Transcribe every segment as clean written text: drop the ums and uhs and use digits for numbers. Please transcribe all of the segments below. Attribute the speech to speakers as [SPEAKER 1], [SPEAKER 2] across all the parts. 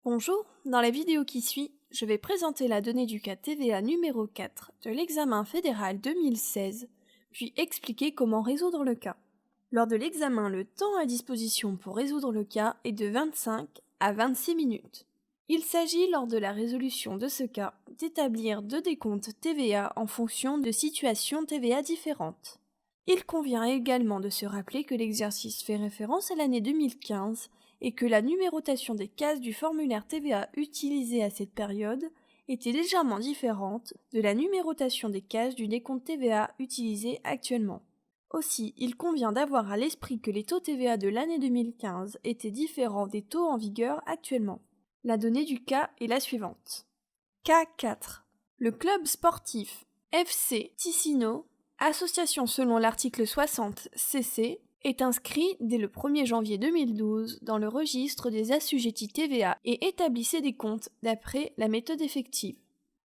[SPEAKER 1] Bonjour, dans la vidéo qui suit, je vais présenter la donnée du cas TVA numéro 4 de l'examen fédéral 2016, puis expliquer comment résoudre le cas. Lors de l'examen, le temps à disposition pour résoudre le cas est de 25 à 26 minutes. Il s'agit lors de la résolution de ce cas d'établir deux décomptes TVA en fonction de situations TVA différentes. Il convient également de se rappeler que l'exercice fait référence à l'année 2015 et que la numérotation des cases du formulaire TVA utilisé à cette période était légèrement différente de la numérotation des cases du décompte TVA utilisé actuellement. Aussi, il convient d'avoir à l'esprit que les taux TVA de l'année 2015 étaient différents des taux en vigueur actuellement. La donnée du cas est la suivante. Cas 4. Le club sportif FC Ticino, association selon l'article 60 CC, est inscrit dès le 1er janvier 2012 dans le registre des assujettis TVA et établissait des comptes d'après la méthode effective.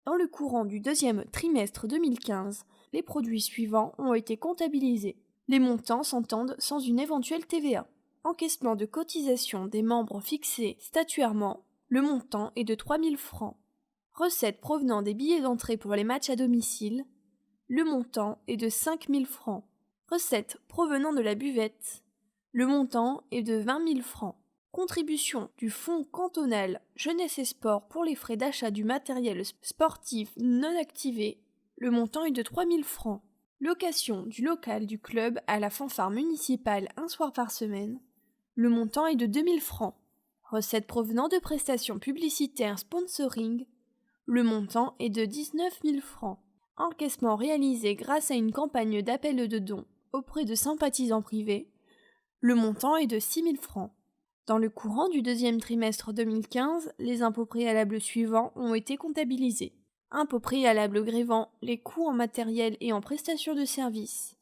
[SPEAKER 1] Dans le courant du deuxième trimestre 2015, les produits suivants ont été comptabilisés. Les montants s'entendent sans une éventuelle TVA. Encaissement de cotisation des membres fixé statuairement, le montant est de 3 000 francs. Recettes provenant des billets d'entrée pour les matchs à domicile, le montant est de 5 000 francs. Recettes provenant de la buvette, le montant est de 20 000 francs. Contribution du fonds cantonal Jeunesse et Sport pour les frais d'achat du matériel sportif non activé, le montant est de 3 000 francs. Location du local du club à la fanfare municipale un soir par semaine, le montant est de 2 000 francs. Recettes provenant de prestations publicitaires sponsoring, le montant est de 19 000 francs. Encaissement réalisé grâce à une campagne d'appel de dons auprès de sympathisants privés, le montant est de 6 000 francs. Dans le courant du deuxième trimestre 2015, les impôts préalables suivants ont été comptabilisés. Impôts préalables grevant les coûts en matériel et en prestations de services.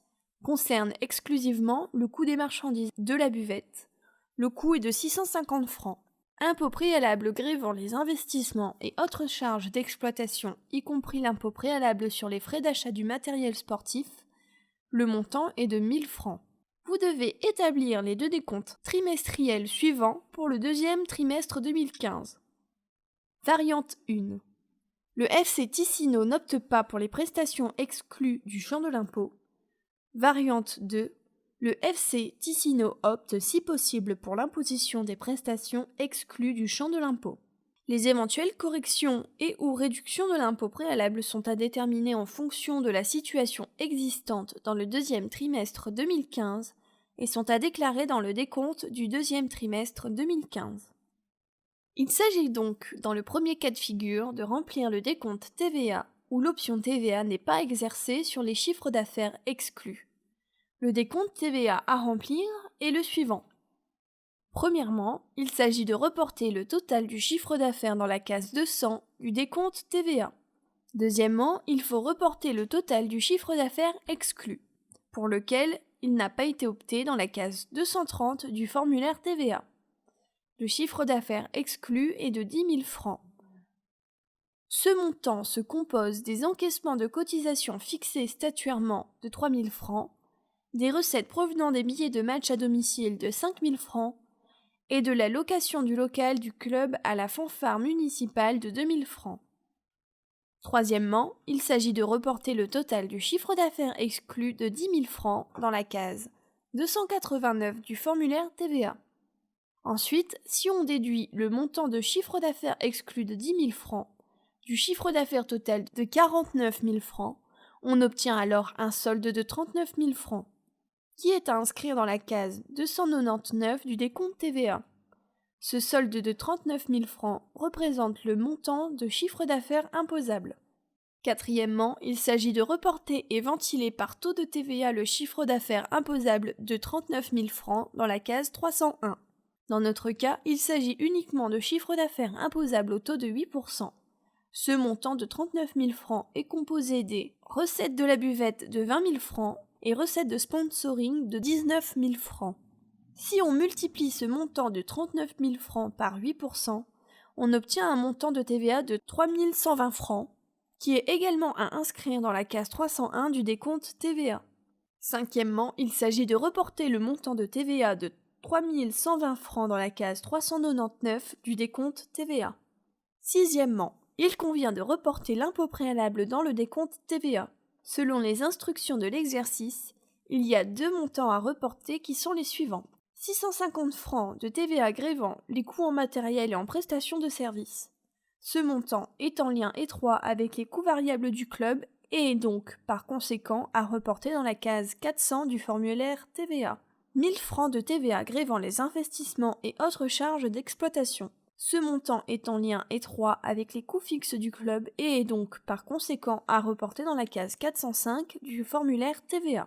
[SPEAKER 1] Concerne exclusivement le coût des marchandises de la buvette. Le coût est de 650 francs. Impôt préalable grevant les investissements et autres charges d'exploitation, y compris l'impôt préalable sur les frais d'achat du matériel sportif, le montant est de 1 000 francs. Vous devez établir les deux décomptes trimestriels suivants pour le deuxième trimestre 2015. Variante 1. Le FC Ticino n'opte pas pour les prestations exclues du champ de l'impôt. Variante 2. Le FC Ticino opte si possible pour l'imposition des prestations exclues du champ de l'impôt. Les éventuelles corrections et ou réductions de l'impôt préalable sont à déterminer en fonction de la situation existante dans le deuxième trimestre 2015 et sont à déclarer dans le décompte du deuxième trimestre 2015. Il s'agit donc, dans le premier cas de figure, de remplir le décompte TVA où l'option TVA n'est pas exercée sur les chiffres d'affaires exclus. Le décompte TVA à remplir est le suivant. Premièrement, il s'agit de reporter le total du chiffre d'affaires dans la case 200 du décompte TVA. Deuxièmement, il faut reporter le total du chiffre d'affaires exclu, pour lequel il n'a pas été opté dans la case 230 du formulaire TVA. Le chiffre d'affaires exclu est de 10 000 francs. Ce montant se compose des encaissements de cotisations fixés statuairement de 3 000 francs, des recettes provenant des billets de match à domicile de 5 000 francs et de la location du local du club à la fanfare municipale de 2 000 francs. Troisièmement, il s'agit de reporter le total du chiffre d'affaires exclu de 10 000 francs dans la case 289 du formulaire TVA. Ensuite, si on déduit le montant de chiffre d'affaires exclu de 10 000 francs du chiffre d'affaires total de 49 000 francs, on obtient alors un solde de 39 000 francs, qui est à inscrire dans la case 299 du décompte TVA. Ce solde de 39 000 francs représente le montant de chiffre d'affaires imposable. Quatrièmement, il s'agit de reporter et ventiler par taux de TVA le chiffre d'affaires imposable de 39 000 francs dans la case 301. Dans notre cas, il s'agit uniquement de chiffre d'affaires imposable au taux de 8%. Ce montant de 39 000 francs est composé des recettes de la buvette de 20 000 francs et recettes de sponsoring de 19 000 francs. Si on multiplie ce montant de 39 000 francs par 8%, on obtient un montant de TVA de 3 120 francs, qui est également à inscrire dans la case 301 du décompte TVA. Cinquièmement, il s'agit de reporter le montant de TVA de 3 120 francs dans la case 399 du décompte TVA. Sixièmement, il convient de reporter l'impôt préalable dans le décompte TVA. Selon les instructions de l'exercice, il y a deux montants à reporter qui sont les suivants. 650 francs de TVA grevant les coûts en matériel et en prestations de services. Ce montant est en lien étroit avec les coûts variables du club et est donc, par conséquent, à reporter dans la case 400 du formulaire TVA. 1000 francs de TVA grevant les investissements et autres charges d'exploitation. Ce montant est en lien étroit avec les coûts fixes du club et est donc, par conséquent, à reporter dans la case 405 du formulaire TVA.